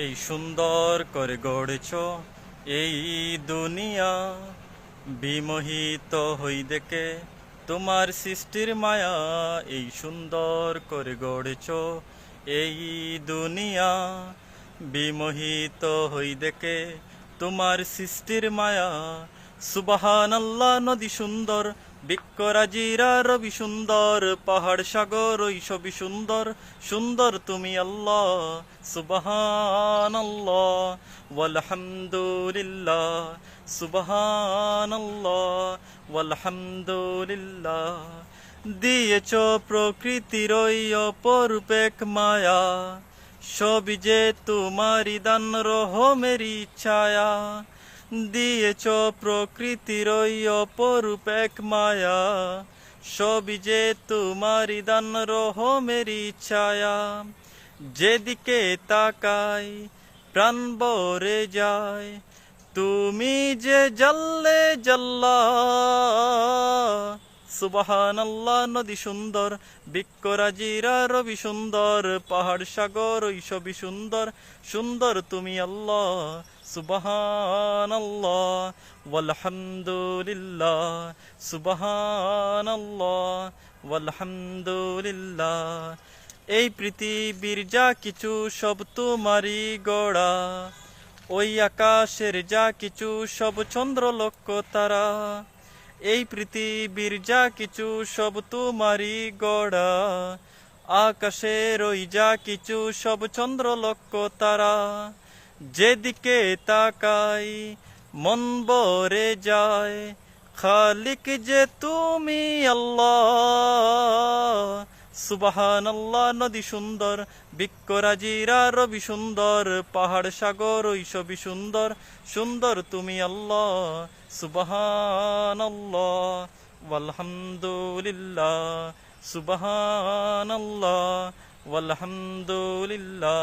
এই সুন্দর করে গড়েছ এই দুনিয়া, বিমোহিত হই দেখে তোমার সৃষ্টির মায়া। এই সুন্দর করে গড়েছ এই দুনিয়া, বিমোহিত হই দেখে তোমার সৃষ্টির মায়া। সুবহানাল্লাহ, নদী সুন্দর, বৃক্ষরাজিরা রবি সুন্দর, পাহাড় সাগর ওই সবই সুন্দর, সুন্দর তুমি আল্লাহ। সুবহানাল্লাহ ওয়ালহামদুলিল্লাহ, সুবহানাল্লাহ ওয়ালহামদুলিল্লাহ। দিয়েছ প্রকৃতির ওই অপরূপ এক মায়া, সবই যে তোমারি দান রহমেরই ছায়া। দিয়েছ প্রকৃতির ওই অপরূপ এক মায়া, সবই যে তোমারি দান রহমেরই ছায়া। যেদিকে তাকাই প্রাণ ভরে যায়, তুমি যে জাল্লে জাল্লা। সুবহানাল্লাহ, নদী সুন্দর, বৃক্ষরাজিরা রবি সুন্দর, পাহাড় সাগর ওই সবই সুন্দর, সুন্দর তুমি আল্লাহ। সুবহানাল্লাহ ওয়ালহামদুলিল্লাহ, সুবহানাল্লাহ ওয়ালহামদুলিল্লাহ। এই পৃথিবীর যা কিছু সব তোমারই গড়া, ওই আকাশের যা কিছু সব চন্দ্র লক্ষ তারা। এই পৃথিবীর যা কিছু সব তোমারই গড়া, আকাশের ওই যা কিছু সব চন্দ্র লক্ষ তারা। যেদিকে তাকাই মন ভরে যায়, খালিক যে তুমি আল্লাহ। সুবহানাল্লাহ, নদী সুন্দর, বৃক্ষরাজিরা রবি সুন্দর, পাহাড় সাগর ওই সবই সুন্দর, সুন্দর তুমি আল্লাহ। সুবহানাল্লাহ ওয়ালহামদুলিল্লাহ, সুবহানাল্লাহ ওয়ালহামদুলিল্লাহ।